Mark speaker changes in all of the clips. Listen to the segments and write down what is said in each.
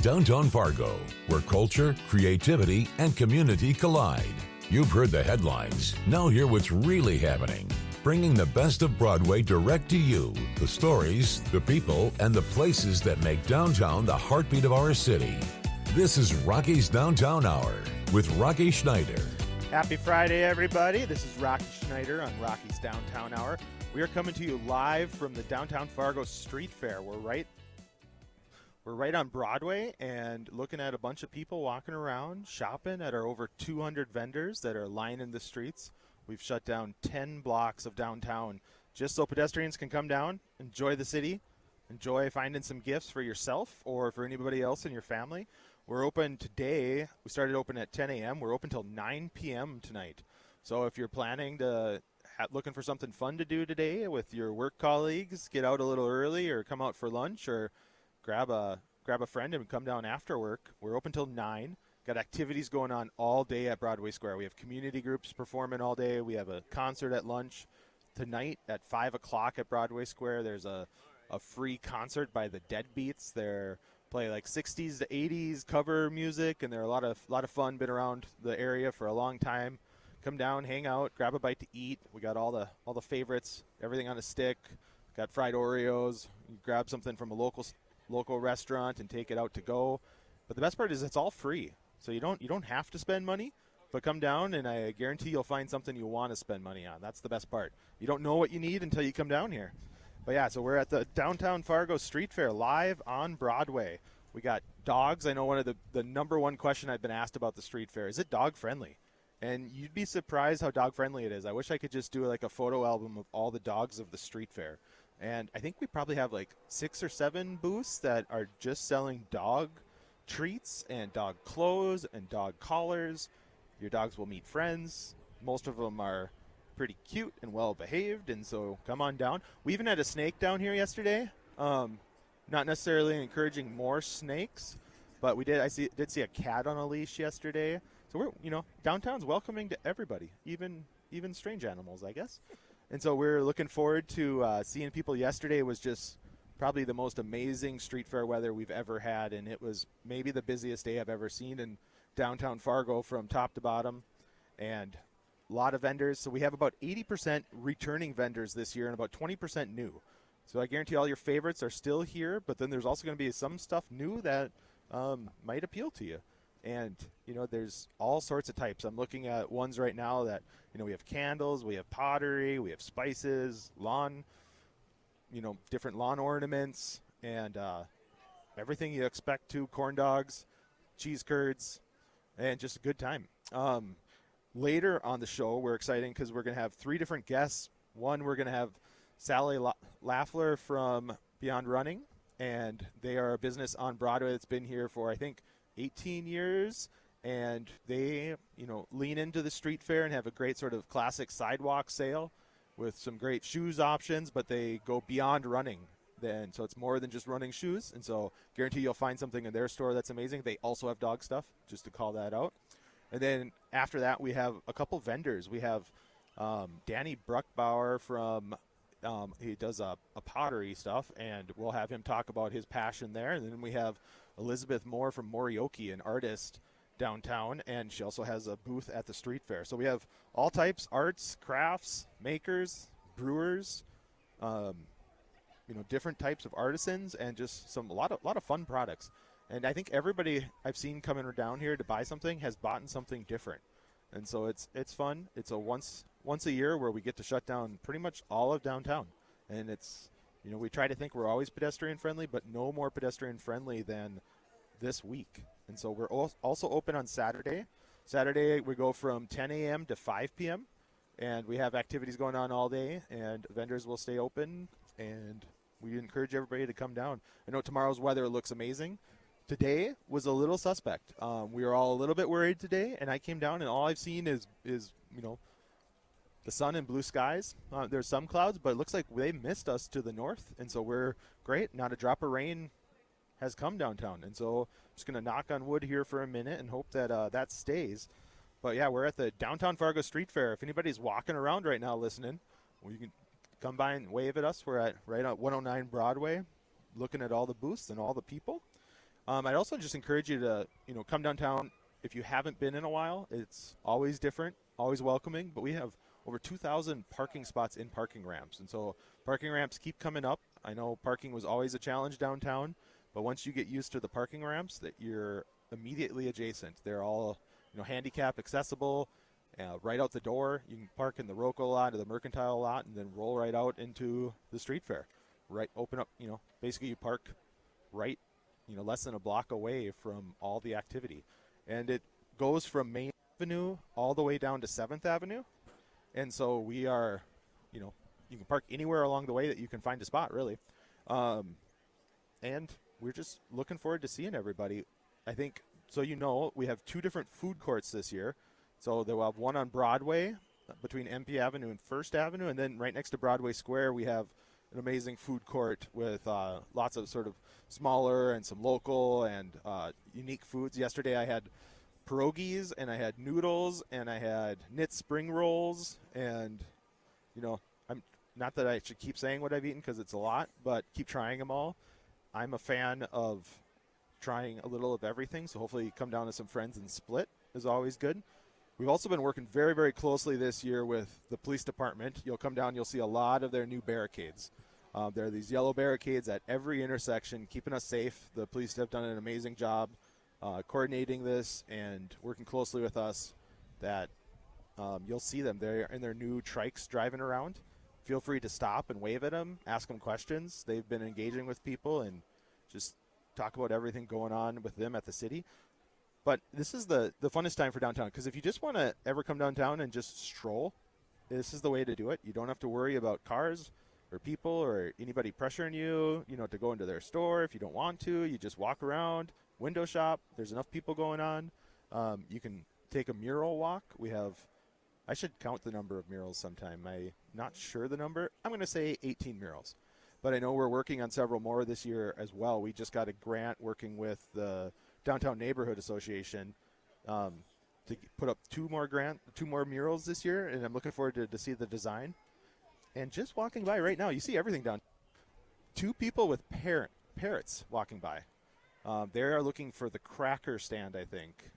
Speaker 1: Downtown Fargo, where culture, creativity, and community collide. You've heard the headlines. Now hear what's really happening. Bringing the best of Broadway direct to you. The stories, the people, and the places that make downtown the heartbeat of our city. This is Rocky's Downtown Hour with Rocky Schneider.
Speaker 2: Happy Friday, everybody. This is Rocky Schneider on Rocky's Downtown Hour. We are coming to you live from the Downtown Fargo Street Fair. We're right on Broadway and looking at a bunch of people walking around, shopping at our over 200 vendors that are lining the streets. We've shut down 10 blocks of downtown just so pedestrians can come down, enjoy the city, enjoy finding some gifts for yourself or for anybody else in your family. We're open today. We started open at 10 a.m. We're open till 9 p.m. tonight. So if you're planning to looking for something fun to do today with your work colleagues, get out a little early or come out for lunch or grab a friend and come down after work. We're open till 9. Got activities going on all day at Broadway Square. We have community groups performing all day. We have a concert at lunch. Tonight at 5 o'clock at Broadway Square, there's a free concert by the Deadbeats. They're play like 60s to 80s cover music, and they're a lot of fun. Been around the area for a long time. Come down, hang out, grab a bite to eat. We got all the favorites, everything on a stick. Got fried Oreos. You grab something from a local restaurant and take it out to go. But the best part is it's all free. So you don't have to spend money, but come down and I guarantee you'll find something you want to spend money on. That's the best part. You don't know what you need until you come down here. But yeah, so we're at the Downtown Fargo Street Fair live on Broadway. We got dogs. I know one of the number one question I've been asked about the street fair, is it dog friendly? And you'd be surprised how dog friendly it is. I wish I could just do like a photo album of all the dogs of the street fair. And I think we probably have like 6 or 7 booths that are just selling dog treats and dog clothes and dog collars. Your dogs will meet friends. Most of them are pretty cute and well behaved, and so come on down. We even had a snake down here yesterday. Not necessarily encouraging more snakes, but we did see a cat on a leash yesterday. So we're downtown's welcoming to everybody, even strange animals, I guess. And so we're looking forward to seeing people. Yesterday was just probably the most amazing street fair weather we've ever had, and it was maybe the busiest day I've ever seen in downtown Fargo from top to bottom, and a lot of vendors. So we have about 80% returning vendors this year and about 20% new. So I guarantee all your favorites are still here, but then there's also going to be some stuff new that might appeal to you. And, there's all sorts of types. I'm looking at ones right now that, we have candles, we have pottery, we have spices, lawn, different lawn ornaments, and everything you expect to, corn dogs, cheese curds, and just a good time. Later on the show, we're exciting because we're going to have 3 different guests. One, we're going to have Sally Leffler from Beyond Running, and they are a business on Broadway that's been here for, I think, 18 years, and they, lean into the street fair and have a great sort of classic sidewalk sale with some great shoes options, but they go beyond running. So it's more than just running shoes, and so guarantee you'll find something in their store that's amazing. They also have dog stuff, just to call that out. And then after that, we have a couple vendors. We have Danny Bruckbauer from, he does a pottery stuff, and we'll have him talk about his passion there. And then we have Elizabeth Moore from Morioki, an artist downtown, and she also has a booth at the street fair. So we have all types, arts, crafts, makers, brewers, different types of artisans, and just a lot of fun products. And I think everybody I've seen coming down here to buy something has bought something different. And so it's fun. It's a once a year where we get to shut down pretty much all of downtown. And it's, we try to think we're always pedestrian friendly, but no more pedestrian friendly than this week. And so we're also open on Saturday. Saturday we go from 10 a.m. to 5 p.m. and we have activities going on all day, and vendors will stay open, and we encourage everybody to come down. I know tomorrow's weather looks amazing. Today was a little suspect. We were all a little bit worried today, and I came down, and all I've seen is the sun and blue skies. There's some clouds, but it looks like they missed us to the north, and so we're great. Not a drop of rain has come downtown, and so I'm just going to knock on wood here for a minute and hope that that stays. But, yeah, we're at the Downtown Fargo Street Fair. If anybody's walking around right now listening, well, you can come by and wave at us. We're right at 109 Broadway, looking at all the booths and all the people. I'd also just encourage you to, come downtown if you haven't been in a while. It's always different, always welcoming, but we have over 2,000 parking spots in parking ramps. And so parking ramps keep coming up. I know parking was always a challenge downtown, but once you get used to the parking ramps, that you're immediately adjacent. They're all, handicap accessible, right out the door. You can park in the Roco lot or the Mercantile lot and then roll right out into the street fair. Right, open up, basically you park right, less than a block away from all the activity. And it goes from Main Avenue all the way down to 7th Avenue. And so we are, you can park anywhere along the way that you can find a spot, really. And we're just looking forward to seeing everybody. I think, so we have 2 different food courts this year. So we'll have one on Broadway between MP Avenue and 1st Avenue. And then right next to Broadway Square, we have an amazing food court with lots of sort of smaller and some local and unique foods. Yesterday I had pierogies and I had noodles and I had knit spring rolls, and I'm not that I should keep saying what I've eaten because it's a lot, but keep trying them all. I'm a fan of trying a little of everything, so hopefully you come down to some friends and split is always good. We've also been working very, very closely this year with the police department. You'll come down, you'll see a lot of their new barricades. There are these yellow barricades at every intersection, keeping us safe. The police have done an amazing job coordinating this and working closely with us. That you'll see them. They're in their new trikes driving around. Feel free to stop and wave at them, ask them questions. They've been engaging with people and just talk about everything going on with them at the city. But this is the funnest time for downtown, because if you just want to ever come downtown and just stroll, this is the way to do it. You don't have to worry about cars or people or anybody pressuring you, to go into their store. If you don't want to, you just walk around, window shop. There's enough people going on. You can take a mural walk. I should count the number of murals sometime. I'm not sure the number. I'm going to say 18 murals. But I know we're working on several more this year as well. We just got a grant working with the Downtown Neighborhood Association to put up 2 more murals this year, and I'm looking forward to see the design. And just walking by right now, you see everything down. 2 people with parrots walking by. They are looking for the cracker stand, I think.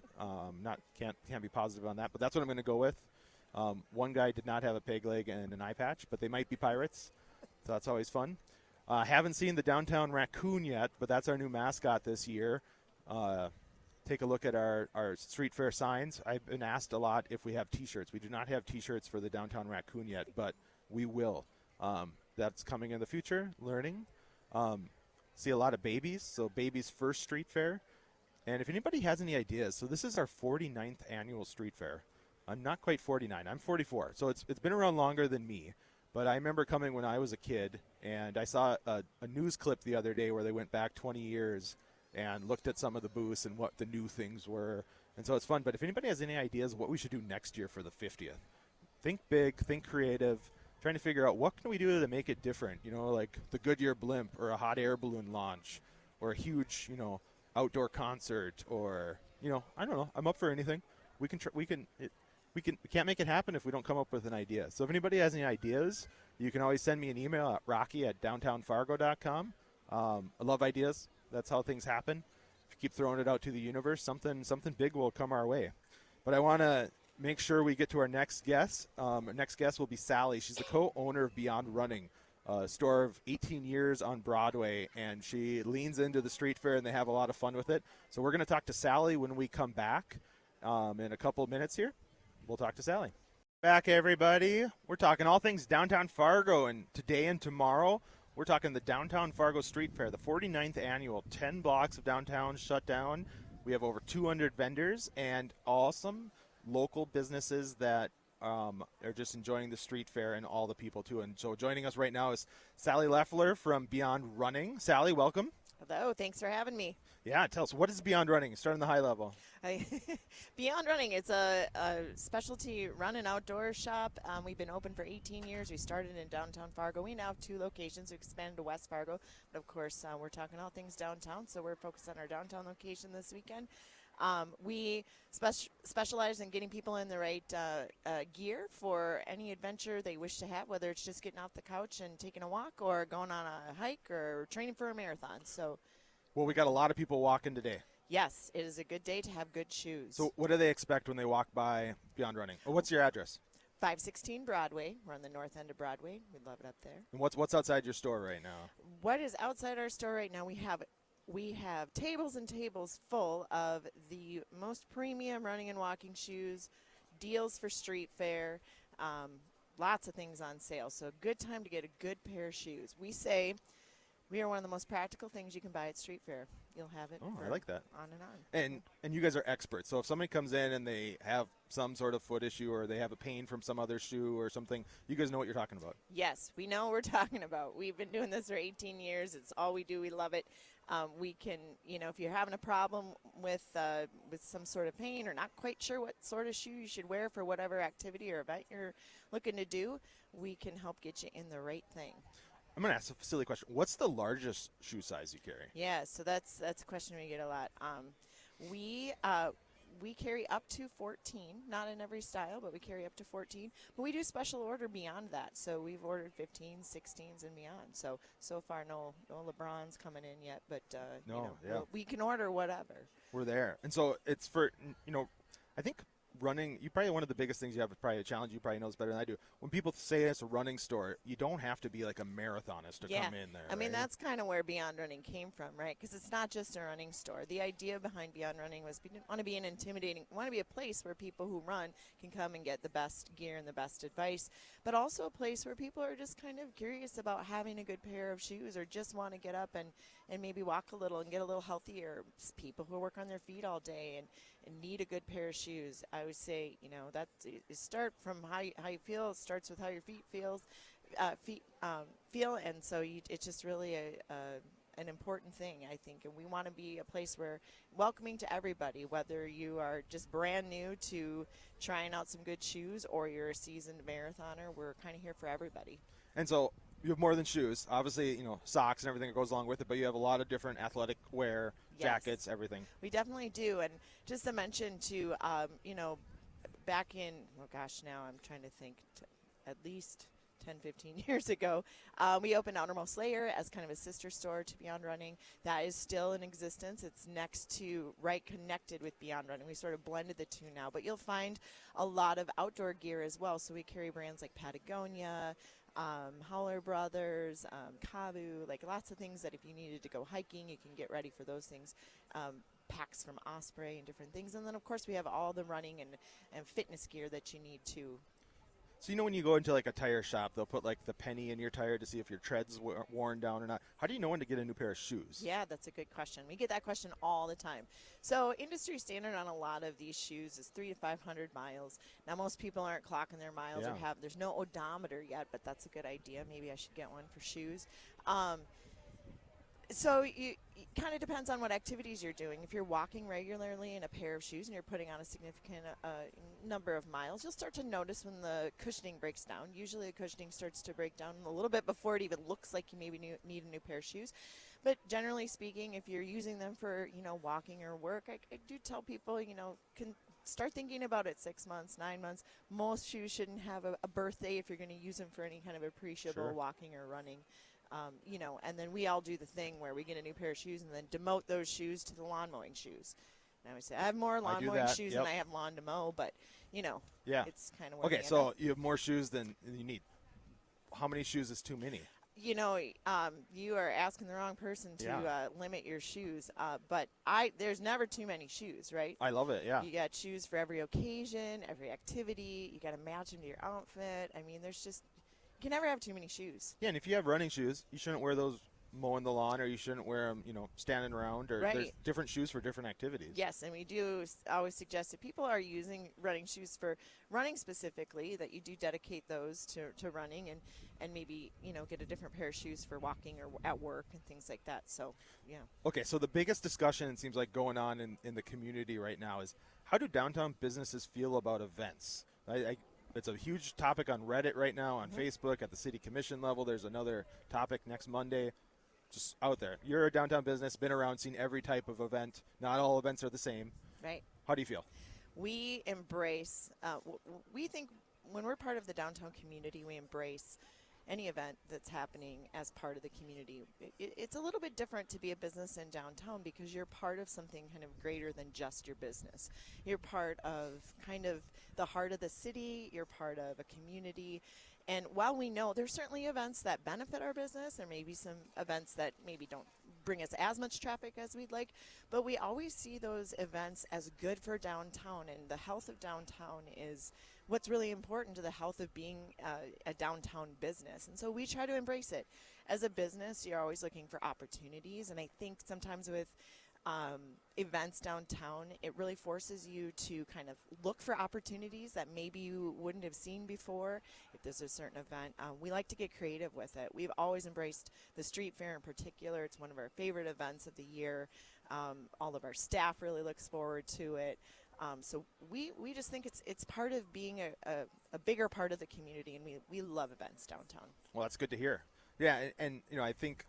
Speaker 2: Can't be positive on that, but that's what I'm going to go with. One guy did not have a peg leg and an eye patch, but they might be pirates, so that's always fun. Haven't seen the downtown raccoon yet, but that's our new mascot this year. Take a look at our street fair signs. I've been asked a lot if we have T-shirts. We do not have T-shirts for the downtown raccoon yet, but we will. That's coming in the future, learning. See a lot of babies, so babies first street fair. And if anybody has any ideas, so this is our 49th annual street fair. I'm not quite 49. I'm 44, so it's been around longer than me. But I remember coming when I was a kid, and I saw a news clip the other day where they went back 20 years and looked at some of the booths and what the new things were. And so it's fun. But if anybody has any ideas of what we should do next year for the 50th, think big, think creative, trying to figure out what can we do to make it different, like the Goodyear blimp or a hot air balloon launch or a huge, outdoor concert or, I don't know. I'm up for anything. We can't make it happen if we don't come up with an idea. So if anybody has any ideas, you can always send me an email at rocky@downtownfargo.com. I love ideas. That's how things happen. If you keep throwing it out to the universe, something big will come our way. But I want to make sure we get to our next guest. Our next guest will be Sally. She's the co-owner of Beyond Running, a store of 18 years on Broadway, and she leans into the street fair, and they have a lot of fun with it. So we're going to talk to Sally when we come back in a couple of minutes here. We'll talk to Sally. Back, everybody. We're talking all things Downtown Fargo, and today and tomorrow we're talking the Downtown Fargo Street Fair, the 49th annual. 10 blocks of downtown shut down. We have over 200 vendors and awesome local businesses that are just enjoying the street fair, and all the people too. And so joining us right now is Sally Leffler from Beyond Running. Sally, welcome.
Speaker 3: Hello, thanks for having me.
Speaker 2: Yeah, tell us, what is Beyond Running? Start on the high level.
Speaker 3: Beyond Running, it's a specialty run and outdoor shop. We've been open for 18 years. We started in downtown Fargo. We now have 2 locations. We expanded to West Fargo. But, of course, we're talking all things downtown, so we're focused on our downtown location this weekend. We specialize in getting people in the right gear for any adventure they wish to have, whether it's just getting off the couch and taking a walk or going on a hike or training for a marathon. So
Speaker 2: Well, we got a lot of people walking today.
Speaker 3: Yes, it is a good day to have good shoes.
Speaker 2: So what do they expect when they walk by Beyond Running? Or what's your address?
Speaker 3: 516 Broadway. We're on the north end of Broadway. We'd love it up there.
Speaker 2: And what's outside your store right now?
Speaker 3: What is outside our store right now? We have tables and tables full of the most premium running and walking shoes, deals for street fair, lots of things on sale. So a good time to get a good pair of shoes. We say we are one of the most practical things you can buy at street fair. You'll have it.
Speaker 2: Oh, I like that.
Speaker 3: On and on.
Speaker 2: And you guys are experts. So if somebody comes in and they have some sort of foot issue or they have a pain from some other shoe or something, you guys know what you're talking about.
Speaker 3: Yes, we know what we're talking about. We've been doing this for 18 years. It's all we do. We love it. We can, if you're having a problem with some sort of pain or not quite sure what sort of shoe you should wear for whatever activity or event you're looking to do, we can help get you in the right thing.
Speaker 2: I'm going to ask a silly question. What's the largest shoe size you carry?
Speaker 3: Yeah, so that's a question we get a lot. We carry up to 14, not in every style, but we carry up to 14. But we do special order beyond that. So we've ordered 15s, 16s, and beyond. So far, no LeBrons coming in yet, but we can order whatever.
Speaker 2: We're there. And so it's for, I think running, one of the biggest things you have is probably a challenge. You probably know this better than I do. When people say it's a running store, you don't have to be like a marathonist to come in there.
Speaker 3: I mean, that's kind of where Beyond Running came from, right? Because it's not just a running store. The idea behind Beyond Running was we didn't want to be we want to be a place where people who run can come and get the best gear and the best advice, but also a place where people are just kind of curious about having a good pair of shoes or just want to get up and maybe walk a little and get a little healthier. People who work on their feet all day and need a good pair of shoes. I would say, that start from how you feel. It starts with how your feet feel, and so it's just really an important thing, I think. And we want to be a place where welcoming to everybody, whether you are just brand new to trying out some good shoes or you're a seasoned marathoner. We're kind of here for everybody.
Speaker 2: And so you have more than shoes. Obviously, socks and everything that goes along with it, but you have a lot of different athletic wear, jackets, everything.
Speaker 3: We definitely do. And just to mention, too, back in, now I'm trying to think, at least 10, 15 years ago, we opened Outermost Layer as kind of a sister store to Beyond Running. That is still in existence. It's right connected with Beyond Running. We sort of blended the two now. But you'll find a lot of outdoor gear as well. So we carry brands like Patagonia, Howler Brothers, Kabu, like lots of things that if you needed to go hiking, you can get ready for those things. Packs from Osprey and different things. And then, of course, we have all the running and fitness gear that you need too.
Speaker 2: So when you go into like a tire shop, they'll put like the penny in your tire to see if your tread's worn down or not. How do you know when to get a new pair of shoes?
Speaker 3: Yeah, that's a good question. We get that question all the time. So industry standard on a lot of these shoes is 300 to 500 miles. Now most people aren't clocking their miles or there's no odometer yet, but that's a good idea. Maybe I should get one for shoes. So it kind of depends on what activities you're doing. If you're walking regularly in a pair of shoes and you're putting on a significant number of miles, you'll start to notice when the cushioning breaks down. Usually the cushioning starts to break down a little bit before it even looks like you maybe need a new pair of shoes. But generally speaking, if you're using them for, walking or work, I do tell people, can start thinking about it 6 months, 9 months. Most shoes shouldn't have a birthday if you're going to use them for any kind of appreciable walking or running. And then we all do the thing where we get a new pair of shoes and then demote those shoes to the lawn mowing shoes. Now we say, I have more lawn mowing shoes than I have lawn to mow, but, it's kind of
Speaker 2: Okay, so you have more shoes than you need. How many shoes is too many?
Speaker 3: You are asking the wrong person to limit your shoes, but there's never too many shoes, right?
Speaker 2: I love it, yeah.
Speaker 3: You got shoes for every occasion, every activity. You got to match them to your outfit. I mean, you can never have too many shoes.
Speaker 2: Yeah, and if you have running shoes, you shouldn't wear those mowing the lawn, or you shouldn't wear them, standing around, or there's different shoes for different activities.
Speaker 3: Yes, and we do always suggest that people are using running shoes for running specifically, that you do dedicate those to running and maybe, get a different pair of shoes for walking or at work and things like that. So, yeah. Okay,
Speaker 2: so the biggest discussion, it seems like, going on in the community right now is how do downtown businesses feel about events? It's a huge topic on Reddit right now, on Facebook, at the city commission level. There's another topic next Monday. Just out there. You're a downtown business, been around, seen every type of event. Not all events are the same.
Speaker 3: Right.
Speaker 2: How do you feel?
Speaker 3: We embrace, we think when we're part of the downtown community, we embrace any event that's happening as part of the community. It's a little bit different to be a business in downtown because you're part of something kind of greater than just your business. You're part of kind of the heart of the city. You're part of a community. And while we know there's certainly events that benefit our business, there may be some events that maybe don't bring us as much traffic as we'd like, but we always see those events as good for downtown, and the health of downtown is what's really important to the health of being a downtown business. And so we try to embrace it. As a business, you're always looking for opportunities, and I think sometimes with events downtown, it really forces you to kind of look for opportunities that maybe you wouldn't have seen before. If there's a certain event, we like to get creative with it. We've always embraced the street fair in particular. It's one of our favorite events of the year. All of our staff really looks forward to it. So we just think it's part of being a bigger part of the community, and we love events downtown.
Speaker 2: Well, that's good to hear. Yeah, and I think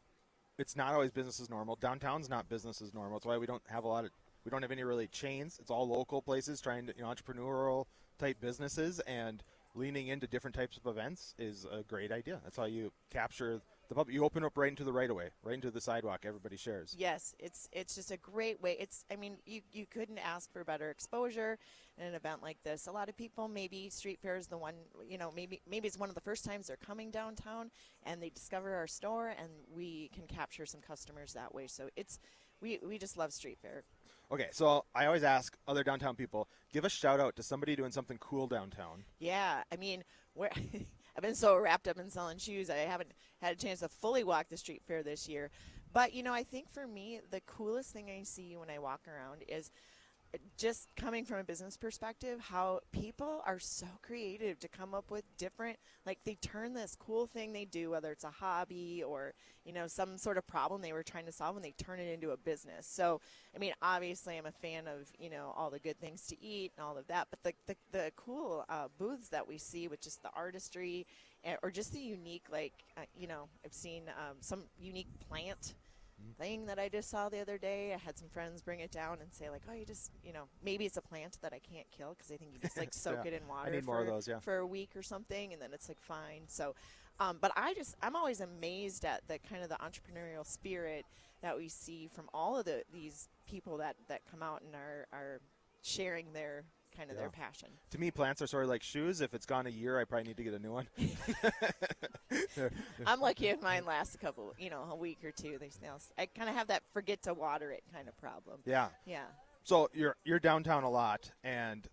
Speaker 2: it's not always business as normal. Downtown's not business as normal. That's why we don't have any really chains. It's all local places trying to, entrepreneurial type businesses, and leaning into different types of events is a great idea. That's how you capture the public. You open up right into the right of way, right into the sidewalk everybody shares.
Speaker 3: Yes, it's just a great way. You couldn't ask for better exposure in an event like this. A lot of people, maybe street fair is the one, maybe it's one of the first times they're coming downtown and they discover our store, and we can capture some customers that way. So we just love street fair.
Speaker 2: Okay, so I always ask other downtown people, give a shout out to somebody doing something cool downtown.
Speaker 3: Yeah, I've been so wrapped up in selling shoes, I haven't had a chance to fully walk the street fair this year. But, I think for me, the coolest thing I see when I walk around is just coming from a business perspective, how people are so creative to come up with different, they turn this cool thing they do, whether it's a hobby or, some sort of problem they were trying to solve, and they turn it into a business. So, obviously I'm a fan of, all the good things to eat and all of that, but the cool booths that we see with just the artistry or just the unique, I've seen some unique plant thing that I just saw the other day. I had some friends bring it down and say, you just, maybe it's a plant that I can't kill because I think you just soak
Speaker 2: yeah.
Speaker 3: it in water
Speaker 2: I need more of those, yeah.
Speaker 3: for a week or something, and then it's fine. So, but I'm always amazed at the kind of the entrepreneurial spirit that we see from all of these people that come out and are sharing their kind of their passion.
Speaker 2: To me, plants are sort of like shoes. If it's gone a year, I probably need to get a new one.
Speaker 3: I'm lucky if mine lasts a week or two. I kind of have that forget to water it kind of problem.
Speaker 2: Yeah.
Speaker 3: Yeah.
Speaker 2: So you're downtown a lot, and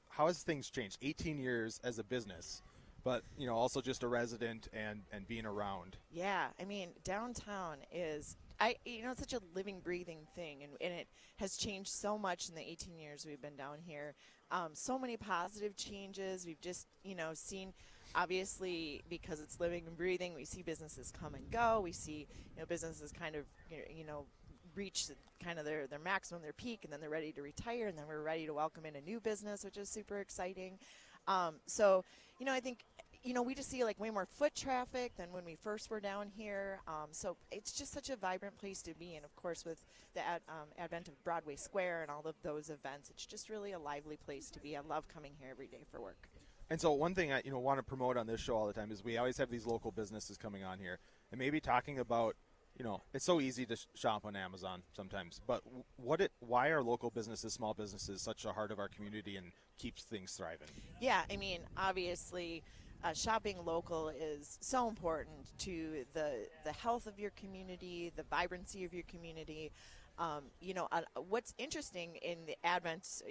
Speaker 2: how has things changed? 18 years as a business, but also just a resident and being around.
Speaker 3: Yeah, downtown is it's such a living, breathing thing, and it has changed so much in the 18 years we've been down here. So many positive changes. We've just seen, obviously, because it's living and breathing, we see businesses come and go. We see businesses kind of reach kind of their maximum, their peak, and then they're ready to retire, and then we're ready to welcome in a new business, which is super exciting. So I think we just see way more foot traffic than when we first were down here. So it's just such a vibrant place to be. And of course, with the advent of Broadway Square and all of those events, it's just really a lively place to be. I love coming here every day for work.
Speaker 2: And so one thing I want to promote on this show all the time is we always have these local businesses coming on here, and maybe talking about, it's so easy to shop on Amazon sometimes, but why are local businesses, small businesses, such a heart of our community and keeps things thriving? Yeah,
Speaker 3: obviously, shopping local is so important to the health of your community, the vibrancy of your community. What's interesting in the advent,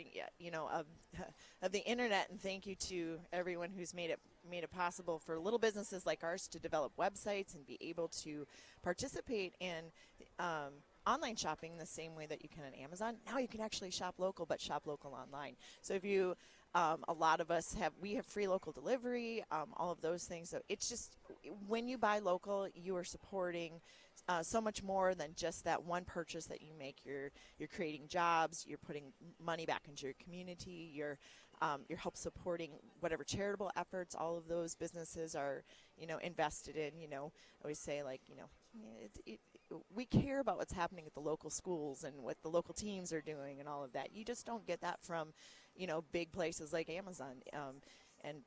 Speaker 3: of the internet, and thank you to everyone who's made it possible for little businesses like ours to develop websites and be able to participate in online shopping the same way that you can on Amazon. Now you can actually shop local, but shop local online. So if you a lot of us have free local delivery, all of those things. So it's just, when you buy local, you are supporting so much more than just that one purchase that you make. You're creating jobs, you're putting money back into your community, you're help supporting whatever charitable efforts all of those businesses are, invested in. I always say, we care about what's happening at the local schools and what the local teams are doing and all of that. You just don't get that from, big places like Amazon. And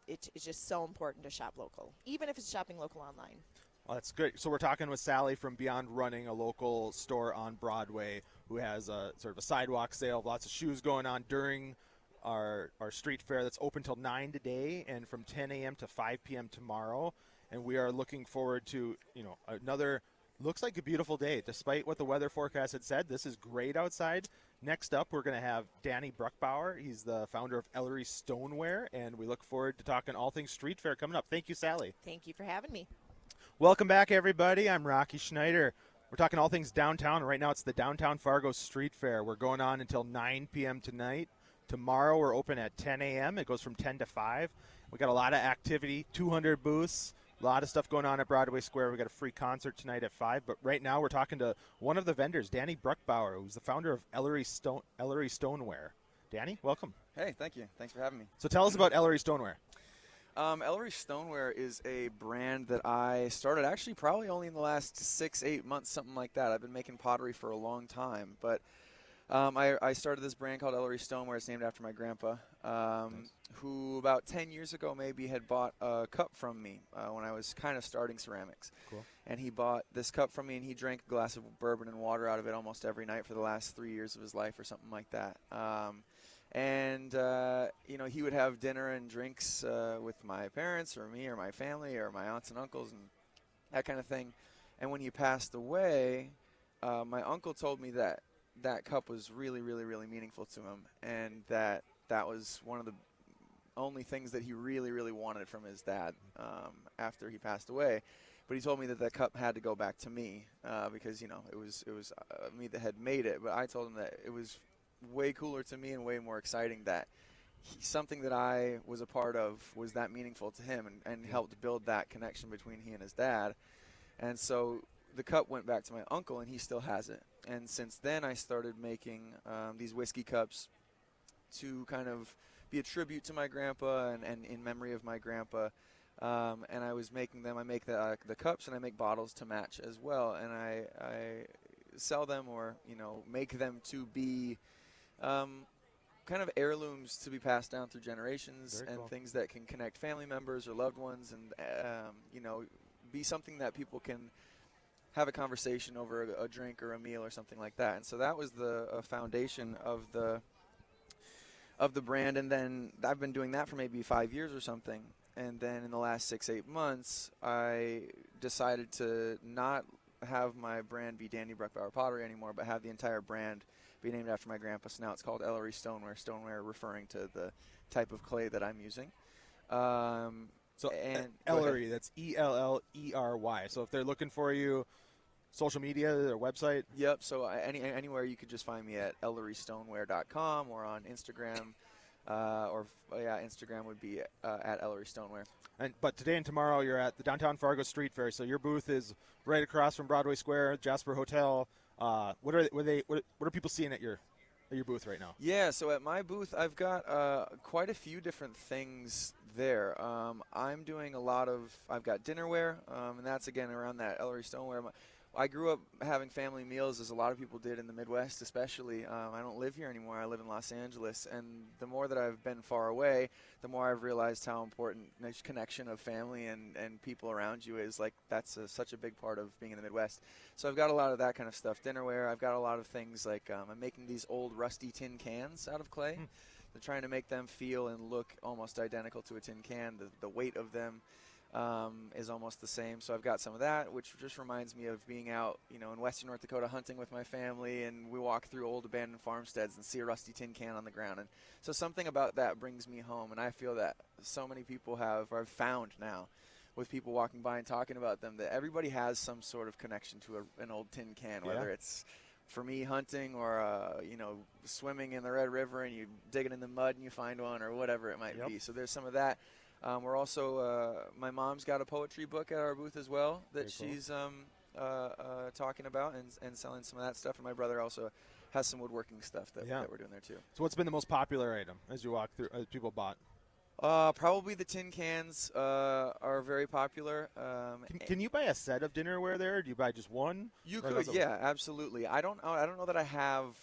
Speaker 3: it's just so important to shop local, even if it's shopping local online.
Speaker 2: Well, that's good. So we're talking with Sally from Beyond Running, a local store on Broadway, who has a sort of a sidewalk sale, lots of shoes going on during our street fair that's open till 9 today and from 10 a.m. to 5 p.m. tomorrow. And we are looking forward to, another, looks like a beautiful day. Despite what the weather forecast had said, this is great outside. Next up, we're going to have Danny Bruckbauer. He's the founder of Ellery Stoneware, and we look forward to talking all things street fair coming up. Thank you, Sally.
Speaker 3: Thank you for having me.
Speaker 2: Welcome back, everybody. I'm Rocky Schneider. We're talking all things downtown. Right now, it's the Downtown Fargo Street Fair. We're going on until 9 p.m. tonight. Tomorrow, we're open at 10 a.m. It goes from 10 to 5. We got a lot of activity, 200 booths, a lot of stuff going on at Broadway Square. We got a free concert tonight at 5. But right now, we're talking to one of the vendors, Danny Bruckbauer, who's the founder of Ellery Stoneware. Danny, welcome.
Speaker 4: Hey, thank you. Thanks for having me.
Speaker 2: So tell us about Ellery Stoneware.
Speaker 4: Ellery Stoneware is a brand that I started actually probably only in the last 6-8 months, something like that. I've been making pottery for a long time, but I started this brand called Ellery Stoneware. It's named after my grandpa, who about 10 years ago maybe had bought a cup from me when I was kind of starting ceramics. Cool. And he bought this cup from me, and he drank a glass of bourbon and water out of it almost every night for the last 3 years of his life or something like that. He would have dinner and drinks with my parents or me or my family or my aunts and uncles and that kind of thing. And when he passed away, my uncle told me that that cup was really, really, really meaningful to him, and that was one of the only things that he really, really wanted from his dad after he passed away. But he told me that cup had to go back to me because, it was me that had made it. But I told him that it was way cooler to me and way more exciting that something that I was a part of was that meaningful to him and helped build that connection between he and his dad. And so the cup went back to my uncle, and he still has it. And since then, I started making these whiskey cups to kind of be a tribute to my grandpa and in memory of my grandpa. And I was making them. I make the cups, and I make bottles to match as well. And I sell them or, make them to be kind of heirlooms to be passed down through generations. Very and cool. Things that can connect family members or loved ones and, be something that people can have a conversation over a drink or a meal or something like that. And so that was the foundation of the brand. And then I've been doing that for maybe 5 years or something. And then in the last 6-8 months, I decided to not have my brand be Danny Bruckbauer Pottery anymore, but have the entire brand be named after my grandpa. So now it's called Ellery Stoneware. Stoneware referring to the type of clay that I'm using.
Speaker 2: Ellery, that's Ellery. So if they're looking for you, social media, their website?
Speaker 4: Yep. So anywhere you could just find me at ellerystoneware.com or on Instagram. Instagram would be at Ellery Stoneware.
Speaker 2: But today and tomorrow you're at the Downtown Fargo Street Fair, so your booth is right across from Broadway Square, Jasper Hotel. What are people seeing at your booth right now?
Speaker 4: Yeah, so at my booth I've got quite a few different things there. I'm doing I've got dinnerware, and that's again around that Ellery Stoneware. I grew up having family meals, as a lot of people did in the Midwest especially. I don't live here anymore. I live in Los Angeles. And the more that I've been far away, the more I've realized how important this connection of family and people around you is. Like, that's such a big part of being in the Midwest. So I've got a lot of that kind of stuff. Dinnerware. I've got a lot of things like I'm making these old rusty tin cans out of clay. They're trying to make them feel and look almost identical to a tin can. The weight of them is almost the same. So I've got some of that, which just reminds me of being out, in western North Dakota hunting with my family, and we walk through old abandoned farmsteads and see a rusty tin can on the ground. And so something about that brings me home, and I feel that so many people I've found now with people walking by and talking about them, that everybody has some sort of connection to an old tin can, whether it's for me hunting or, swimming in the Red River and you dig it in the mud and you find one, or whatever it might be. So there's some of that. We're also, my mom's got a poetry book at our booth as well that she's talking about and selling some of that stuff. And my brother also has some woodworking stuff that we're doing there too.
Speaker 2: So what's been the most popular item as you walk through, as people bought?
Speaker 4: Probably the tin cans are very popular.
Speaker 2: Can you buy a set of dinnerware there? Or do you buy just one?
Speaker 4: You
Speaker 2: Or
Speaker 4: could,
Speaker 2: does it-
Speaker 4: yeah, absolutely. I don't know that I have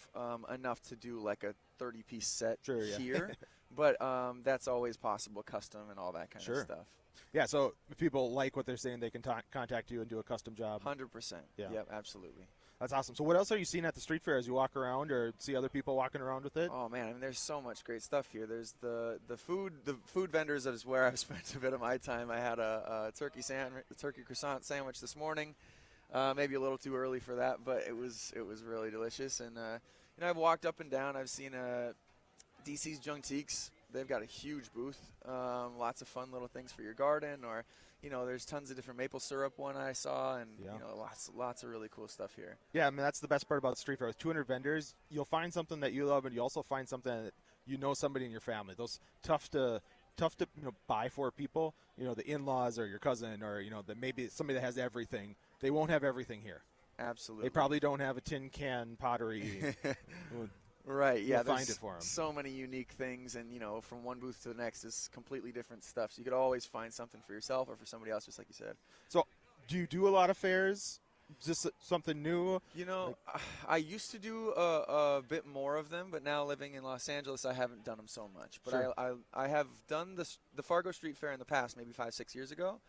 Speaker 4: enough to do like a 30-piece set
Speaker 2: Sure, yeah.
Speaker 4: here, but that's always possible, custom and all that kind
Speaker 2: Sure.
Speaker 4: of stuff.
Speaker 2: Yeah, so if people like what they're saying, they can contact you and do a custom job.
Speaker 4: 100%.
Speaker 2: Yeah.
Speaker 4: Yep, absolutely.
Speaker 2: That's awesome. So what else are you seeing at the street fair as you walk around or see other people walking around with it?
Speaker 4: Oh man, I mean, there's so much great stuff here. There's the food vendors is where I've spent a bit of my time. I had a turkey croissant sandwich this morning. Maybe a little too early for that, but it was really delicious. And I've walked up and down. I've seen DC's Juntiques. They've got a huge booth. Lots of fun little things for your garden, or there's tons of different maple syrup one I saw, and
Speaker 2: Yeah.
Speaker 4: lots of really cool stuff here.
Speaker 2: Yeah, I mean, that's the best part about the street fair. With 200 vendors, you'll find something that you love, and you also find something that somebody in your family. Those tough to buy for people. The in-laws or your cousin or that maybe somebody that has everything. They won't have everything here.
Speaker 4: Absolutely.
Speaker 2: They probably don't have a tin can pottery.
Speaker 4: Right, yeah.
Speaker 2: You'll find
Speaker 4: there's
Speaker 2: it for 'em.
Speaker 4: so many unique things, and from one booth to the next is completely different stuff. So you could always find something for yourself or for somebody else, just like you said.
Speaker 2: So, do you do a lot of fairs? Is this something new?
Speaker 4: I used to do a bit more of them, but now living in Los Angeles, I haven't done them so much. But
Speaker 2: Sure.
Speaker 4: I have done the Fargo Street Fair in the past, maybe 5-6 years ago.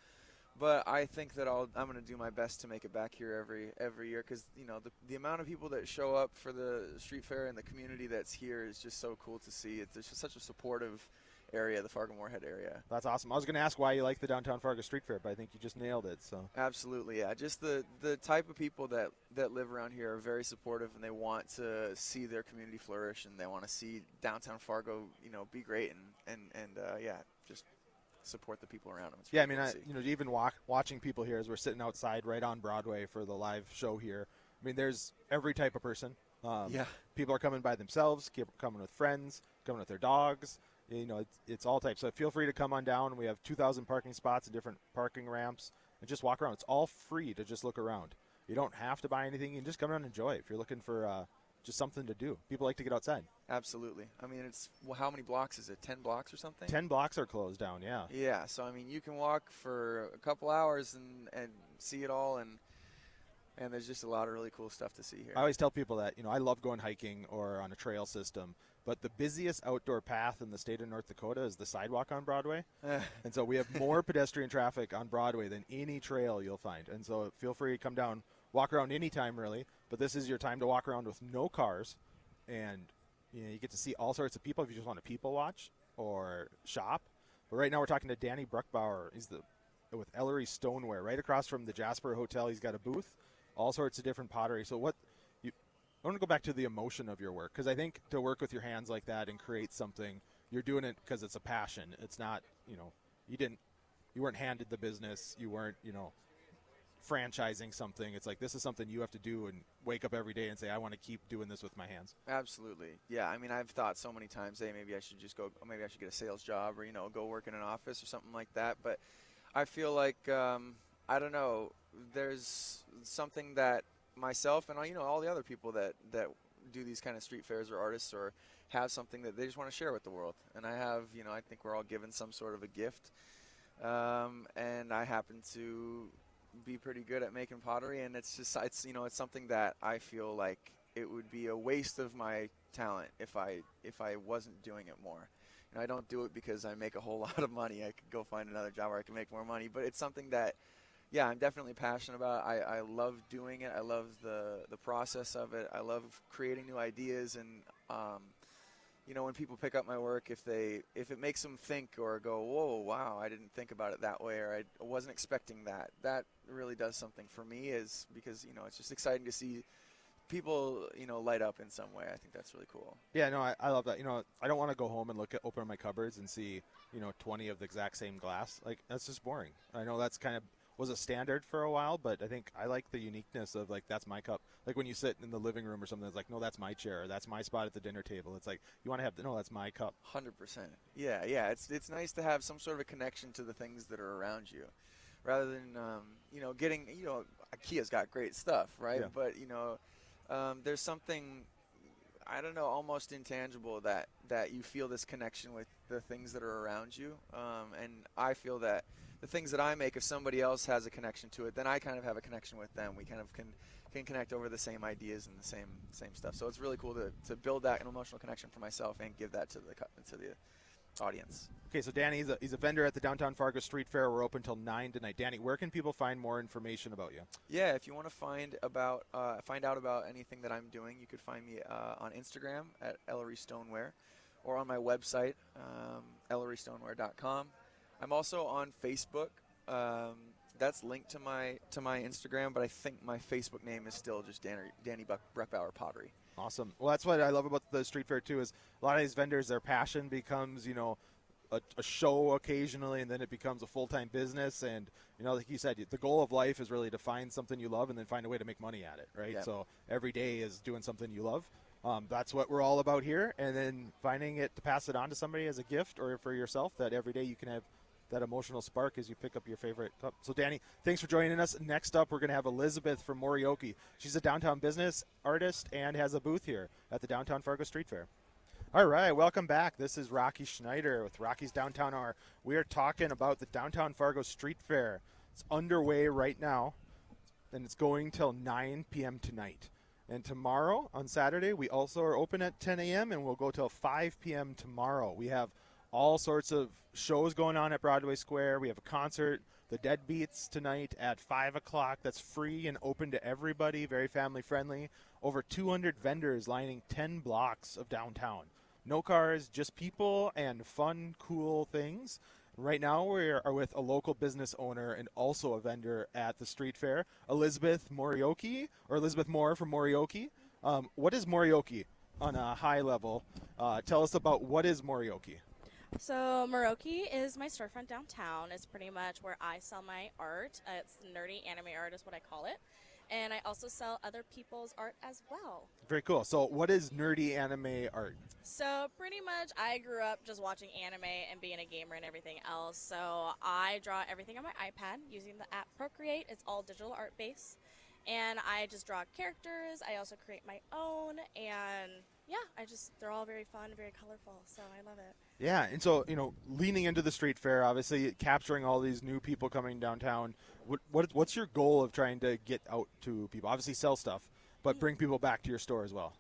Speaker 4: But I think that I'm going to do my best to make it back here every year, because the amount of people that show up for the street fair and the community that's here is just so cool to see. It's just such a supportive area, the Fargo-Moorhead area.
Speaker 2: That's awesome. I was going to ask why you like the Downtown Fargo Street Fair, but I think you just nailed it. So
Speaker 4: Absolutely, yeah. Just the type of people that live around here are very supportive, and they want to see their community flourish, and they want to see Downtown Fargo, be great, and yeah, just support the people around them. It's
Speaker 2: yeah, I
Speaker 4: really
Speaker 2: mean,
Speaker 4: cool to see.
Speaker 2: even watching people here as we're sitting outside right on Broadway for the live show here. I mean, there's every type of person.
Speaker 4: Yeah.
Speaker 2: People are coming by themselves, coming with friends, coming with their dogs. It's all types. So feel free to come on down. We have 2,000 parking spots and different parking ramps, and just walk around. It's all free to just look around. You don't have to buy anything. You can just come around and enjoy it if you're looking for just something to do. People like to get outside.
Speaker 4: Absolutely. I mean, how many blocks is it? 10 blocks or something?
Speaker 2: 10 blocks are closed down, yeah.
Speaker 4: Yeah, so I mean, you can walk for a couple hours and see it all, and there's just a lot of really cool stuff to see here.
Speaker 2: I always tell people that, I love going hiking or on a trail system, but the busiest outdoor path in the state of North Dakota is the sidewalk on Broadway. And so we have more pedestrian traffic on Broadway than any trail you'll find. And so feel free to come down, walk around anytime really, but this is your time to walk around with no cars, and you get to see all sorts of people if you just want to people watch or shop. But right now we're talking to Danny Bruckbauer. He's with Ellery Stoneware right across from the Jasper Hotel. He's got a booth, all sorts of different pottery. So I want to go back to the emotion of your work, because I think to work with your hands like that and create something, you're doing it because it's a passion. It's not, you weren't handed the business. You weren't, franchising something. It's like, this is something you have to do and wake up every day and say, I want to keep doing this with my hands.
Speaker 4: Absolutely. Yeah, I mean, I've thought so many times, hey, maybe I should get a sales job, or, go work in an office or something like that. But I feel like, I don't know, there's something that myself and all the other people that do these kind of street fairs or artists or have something that they just want to share with the world. And I have, I think we're all given some sort of a gift. And I happen to be pretty good at making pottery, and it's something that I feel like it would be a waste of my talent if I wasn't doing it more. I don't do it because I make a whole lot of money. I could go find another job where I can make more money, but it's something that, yeah, I'm definitely passionate about. I love doing it. I love the process of it. I love creating new ideas, and when people pick up my work, if it makes them think or go, whoa, wow, I didn't think about it that way, or I wasn't expecting that. That really does something for me, is because it's just exciting to see people light up in some way. I think that's really cool.
Speaker 2: Yeah, no, I love that. I don't want to go home and open my cupboards and see 20 of the exact same glass. Like, that's just boring. I know that's kind of was a standard for a while, but I think I like the uniqueness of, like, that's my cup. Like when you sit in the living room or something, it's like, no, that's my chair, or that's my spot at the dinner table. It's like, you want to have, no, that's my cup.
Speaker 4: 100%. Yeah. It's nice to have some sort of a connection to the things that are around you, rather than getting, IKEA's got great stuff, right?
Speaker 2: Yeah.
Speaker 4: But there's something, I don't know, almost intangible that you feel this connection with the things that are around you. And I feel that the things that I make, if somebody else has a connection to it, then I kind of have a connection with them. We kind of can connect over the same ideas and the same stuff. So it's really cool to build that an emotional connection for myself and give that to the audience.
Speaker 2: Okay, so Danny, he's a vendor at the Downtown Fargo Street Fair. We're open till 9 tonight. Danny, where can people find more information about you?
Speaker 4: Yeah, if you want to find out about anything that I'm doing, you could find me on Instagram at Ellery Stoneware, or on my website, ellerystoneware.com. I'm also on Facebook. That's linked to my Instagram, but I think my Facebook name is still just Danny Bruckbauer Pottery.
Speaker 2: Awesome. Well, that's what I love about the street fair too. Is a lot of these vendors, their passion becomes, a show occasionally, and then it becomes a full-time business. And like you said, the goal of life is really to find something you love and then find a way to make money at it, right?
Speaker 4: Yeah.
Speaker 2: So every day is doing something you love. That's what we're all about here, and then finding it to pass it on to somebody as a gift or for yourself, that every day you can have that emotional spark as you pick up your favorite cup. So, Danny, thanks for joining us. Next up, we're going to have Elizabeth from Morioki. She's a downtown business artist and has a booth here at the Downtown Fargo Street Fair. All right, welcome back. This is Rocky Schneider with Rocky's Downtown Hour. We are talking about the Downtown Fargo Street Fair. It's underway right now, and it's going till 9 p.m. tonight. And tomorrow, on Saturday, we also are open at 10 a.m., and we'll go till 5 p.m. tomorrow. We have all sorts of shows going on at Broadway Square. We have a concert, The Deadbeats, tonight at 5 o'clock. That's free and open to everybody, very family-friendly. Over 200 vendors lining 10 blocks of downtown. No cars, just people and fun, cool things. Right now we are with a local business owner and also a vendor at the street fair, Elizabeth Morioki, or Elizabeth Moore from Morioki. What is Morioki on a high level? Tell us about what is Morioki.
Speaker 5: So Morioki is my storefront downtown. It's pretty much where I sell my art. It's nerdy anime art is what I call it. And I also sell other people's art as well.
Speaker 2: Very cool. So what is nerdy anime art?
Speaker 5: So pretty much I grew up just watching anime and being a gamer and everything else. So I draw everything on my iPad using the app Procreate. It's all digital art based. And I just draw characters. I also create my own. And yeah, they're all very fun, very colorful. So I love it.
Speaker 2: Yeah, and so, leaning into the street fair, obviously capturing all these new people coming downtown, what's your goal of trying to get out to people? Obviously sell stuff, but bring people back to your store as well.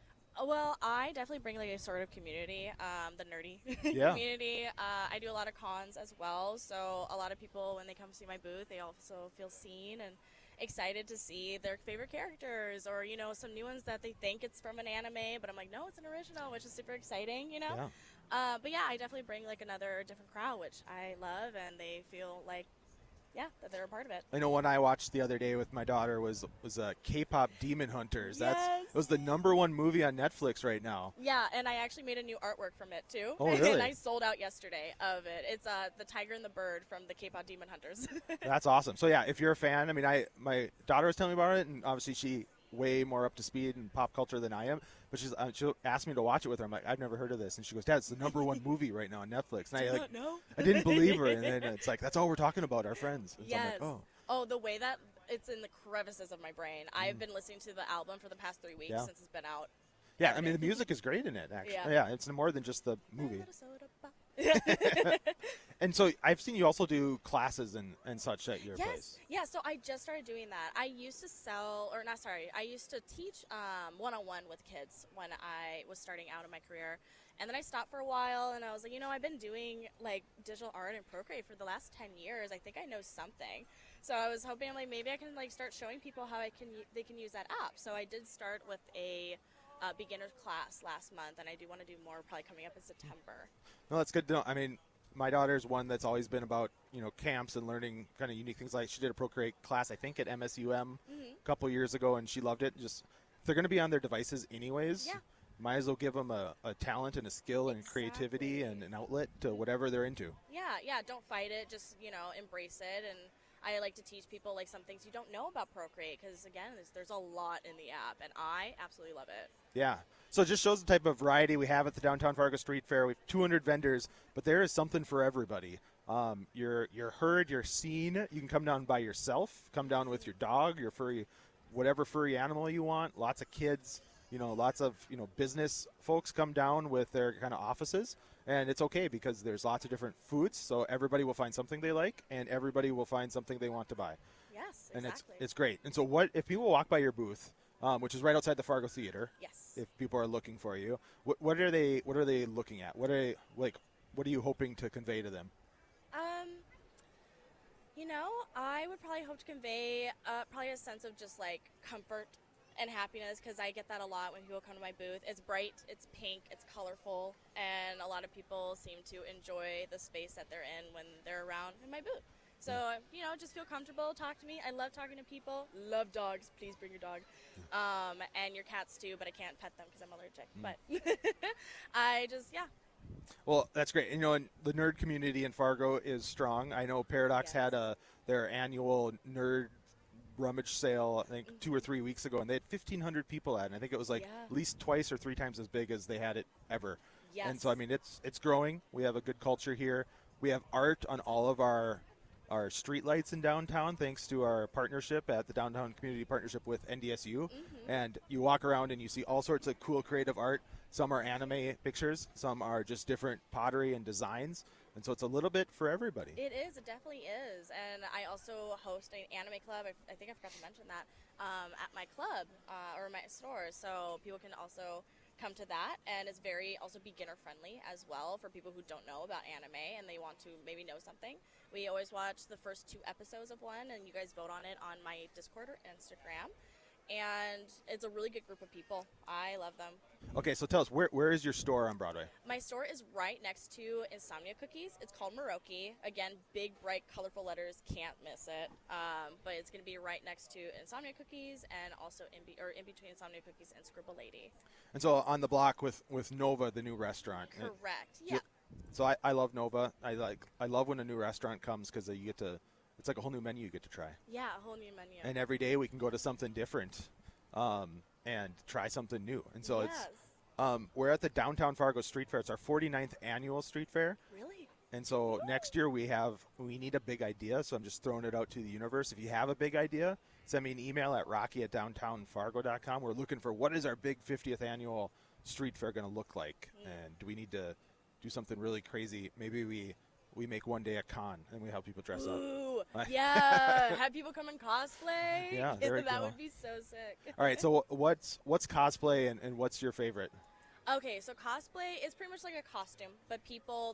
Speaker 5: Well, I definitely bring like a sort of community, the nerdy
Speaker 2: Yeah.
Speaker 5: community. I do a lot of cons as well, so a lot of people, when they come see my booth, they also feel seen and excited to see their favorite characters, or some new ones that they think it's from an anime, but I'm like, no, it's an original, which is super exciting,
Speaker 2: Yeah.
Speaker 5: But yeah, I definitely bring like another different crowd, which I love, and they feel like that they're a part of it.
Speaker 2: I know one I watched the other day with my daughter was K-pop Demon Hunters.
Speaker 5: Yes.
Speaker 2: It was the #1 movie on Netflix right now.
Speaker 5: Yeah, and I actually made a new artwork from it too.
Speaker 2: Oh, really?
Speaker 5: And I sold out yesterday of it. It's the tiger and the bird from the K-pop Demon Hunters.
Speaker 2: That's awesome. So yeah, if you're a fan, my daughter was telling me about it, and obviously she way more up to speed in pop culture than I am. But she asked me to watch it with her. I'm like, I've never heard of this, and she goes, Dad, it's the #1 movie right now on Netflix. And I didn't believe her, and then it's like, that's all we're talking about, our friends. And
Speaker 5: Yes.
Speaker 2: So I'm like,
Speaker 5: Oh, the way that it's in the crevices of my brain. I've been listening to the album for the past 3 weeks
Speaker 2: Yeah.
Speaker 5: since it's been out.
Speaker 2: yeah, the music is great in it, actually.
Speaker 5: Yeah.
Speaker 2: Yeah, it's more than just the movie.
Speaker 5: Yeah.
Speaker 2: And so I've seen you also do classes and such at your place.
Speaker 5: Yeah, so I just started doing that. I used to I used to teach one-on-one with kids when I was starting out in my career. And then I stopped for a while, and I was like, I've been doing like digital art and Procreate for the last 10 years. I think I know something. So I was hoping like maybe I can like start showing people how they can use that app. So I did start with a beginner class last month, and I do want to do more probably coming up in September.
Speaker 2: No, that's good to know. My daughter's one that's always been about, camps and learning kind of unique things. Like she did a Procreate class, I think, at MSUM a couple years ago, and she loved it. Just if they're going to be on their devices anyways, might as well give them a talent and a skill and creativity and an outlet to whatever they're into.
Speaker 5: Yeah, don't fight it. Just, embrace it. And I like to teach people like some things you don't know about Procreate, because again, there's a lot in the app, and I absolutely love it.
Speaker 2: Yeah. So it just shows the type of variety we have at the Downtown Fargo Street Fair. We have 200 vendors, but there is something for everybody. You're heard, you're seen. You can come down by yourself, come down with your dog, your furry, whatever furry animal you want. Lots of kids, lots of, business folks come down with their kind of offices. And it's okay because there's lots of different foods, so everybody will find something they like, and everybody will find something they want to buy.
Speaker 5: Yes,
Speaker 2: And
Speaker 5: exactly.
Speaker 2: it's great. And so what if people walk by your booth, which is right outside the Fargo Theater?
Speaker 5: Yes.
Speaker 2: If people are looking for you, what are they looking at? What are you hoping to convey to them?
Speaker 5: I would probably hope to convey probably a sense of just like comfort and happiness, because I get that a lot when people come to my booth. It's bright, it's pink, it's colorful, and a lot of people seem to enjoy the space that they're in when they're around in my booth. So, just feel comfortable, talk to me. I love talking to people. Love dogs. Please bring your dog. And your cats too, but I can't pet them because I'm allergic. But
Speaker 2: Well, that's great. And, and the nerd community in Fargo is strong. I know Paradox had their annual nerd rummage sale, I think 2 or 3 weeks ago, and they had 1,500 people at it. And I think it was at least twice or 3 times as big as they had it ever.
Speaker 5: Yes.
Speaker 2: And so, I mean, it's growing. We have a good culture here. We have art on all of our street lights in downtown, thanks to our partnership at the Downtown Community Partnership with NDSU. And you walk around and you see all sorts of cool creative art. Some are anime pictures, some are just different pottery and designs. And so it's a little bit for everybody.
Speaker 5: It is. It definitely is. And I also host an anime club. I think I forgot to mention that at my club or my store. So people can also come to that. And it's very also beginner friendly as well for people who don't know about anime and they want to maybe know something. We always watch the first 2 episodes of one, and you guys vote on it on my Discord or Instagram. And it's a really good group of people. I love them.
Speaker 2: Okay, so tell us, where is your store on Broadway?
Speaker 5: My store is right next to Insomnia Cookies. It's called Maroki. Again, big, bright, colorful letters. Can't miss it. But it's going to be right next to Insomnia Cookies and also in between Insomnia Cookies and Scribble Lady.
Speaker 2: And so on the block with Nova, the new restaurant.
Speaker 5: Correct. Yeah.
Speaker 2: So I love Nova. I love when a new restaurant comes because you get to. It's like a whole new menu you get to try.
Speaker 5: Yeah, a whole new menu.
Speaker 2: And every day we can go to something different and try something new. And so we're at the Downtown Fargo Street Fair. It's our 49th annual street fair.
Speaker 5: Really?
Speaker 2: And so next year we need a big idea. So I'm just throwing it out to the universe. If you have a big idea, send me an email at rocky@downtownfargo.com. We're looking for what is our big 50th annual street fair going to look like. And do we need to do something really crazy? Maybe we make one day a con and we help people dress up.
Speaker 5: Ooh, yeah. Have people come and cosplay.
Speaker 2: Yeah, very
Speaker 5: that
Speaker 2: cool.
Speaker 5: would be so sick.
Speaker 2: All right, so what's cosplay and what's your favorite?
Speaker 5: Okay, so cosplay is pretty much like a costume, but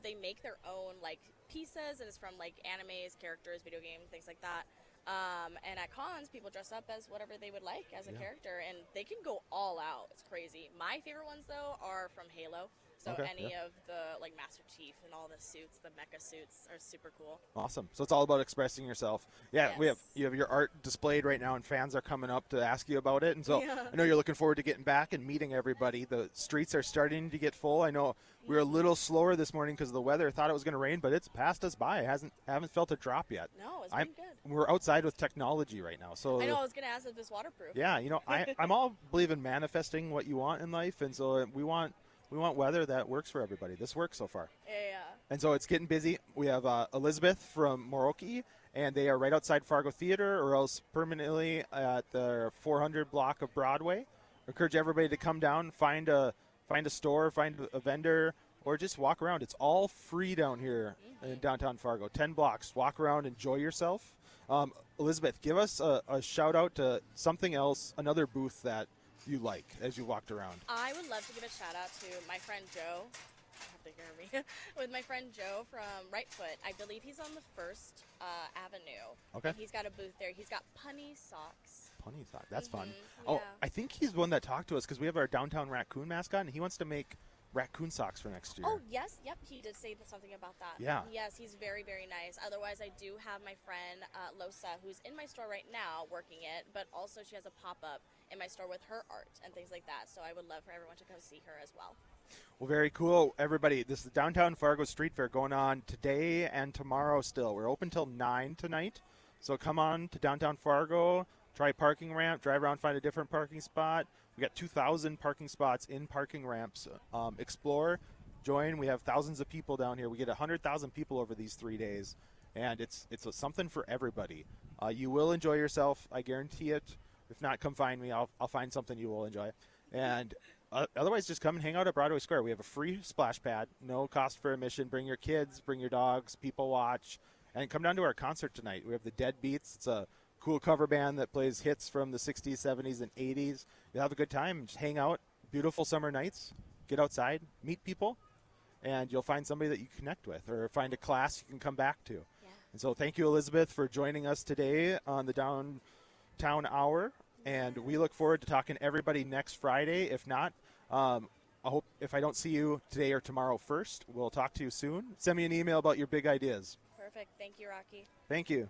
Speaker 5: they make their own like pieces, and it's from like animes, characters, video games, things like that. And at cons, people dress up as whatever they would like as a character, and they can go all out. It's crazy. My favorite ones though are from Halo. So any of the like Master Chief and all the suits, the mecha suits are super cool.
Speaker 2: Awesome. So it's all about expressing yourself. Yeah,
Speaker 5: Yes.
Speaker 2: you have your art displayed right now, and fans are coming up to ask you about it. And so I know you're looking forward to getting back and meeting everybody. The streets are starting to get full. I know we were a little slower this morning because of the weather. Thought it was going to rain, but it's passed us by. Haven't felt a drop yet.
Speaker 5: No, it's been good.
Speaker 2: We're outside with technology right now. So
Speaker 5: I know. I was going to ask if it's waterproof.
Speaker 2: Yeah, I'm all believe in manifesting what you want in life, and so we want weather that works for everybody. This works so far.
Speaker 5: Yeah.
Speaker 2: And so it's getting busy. We have Elizabeth from Maroki, and they are right outside Fargo Theater or else permanently at the 400 block of Broadway. I encourage everybody to come down, find a store, find a vendor, or just walk around. It's all free down here in downtown Fargo. 10 blocks. Walk around, enjoy yourself. Elizabeth, give us a shout out to something else, another booth that you like as you walked around.
Speaker 5: I would love to give a shout out to my friend Joe. You have to hear me. With my friend Joe from Right Foot. I believe he's on the First Avenue.
Speaker 2: Okay.
Speaker 5: And he's got a booth there. He's got punny socks.
Speaker 2: Punny sock. That's fun.
Speaker 5: Yeah.
Speaker 2: Oh, I think he's the one that talked to us because we have our downtown raccoon mascot, and he wants to make raccoon socks for next year.
Speaker 5: Oh, yes. Yep. He did say something about that.
Speaker 2: Yeah.
Speaker 5: Yes, he's very, very nice. Otherwise, I do have my friend Losa, who's in my store right now working it, but also she has a pop-up in my store with her art and things like that. So I would love for everyone to come see her as well.
Speaker 2: Well, very cool. Everybody, this is the Downtown Fargo Street Fair going on today and tomorrow still. We're open till 9 tonight. So come on to Downtown Fargo, try parking ramp, drive around, find a different parking spot. We got 2,000 parking spots in parking ramps. Explore, join. We have thousands of people down here. We get 100,000 people over these 3 days, and it's something for everybody. You will enjoy yourself. I guarantee it. If not, come find me. I'll find something you will enjoy. And otherwise, just come and hang out at Broadway Square. We have a free splash pad, no cost for admission. Bring your kids, bring your dogs, people watch, and come down to our concert tonight. We have the Dead Beats. It's a cool cover band that plays hits from the 60s, 70s, and 80s. You'll have a good time. Just hang out. Beautiful summer nights. Get outside, meet people, and you'll find somebody that you connect with or find a class you can come back to.
Speaker 5: Yeah.
Speaker 2: And so thank you, Elizabeth, for joining us today on the Downtown Hour. And we look forward to talking to everybody next Friday. If not, I hope if I don't see you today or tomorrow first, we'll talk to you soon. Send me an email about your big ideas.
Speaker 5: Perfect. Thank you, Rocky.
Speaker 2: Thank you.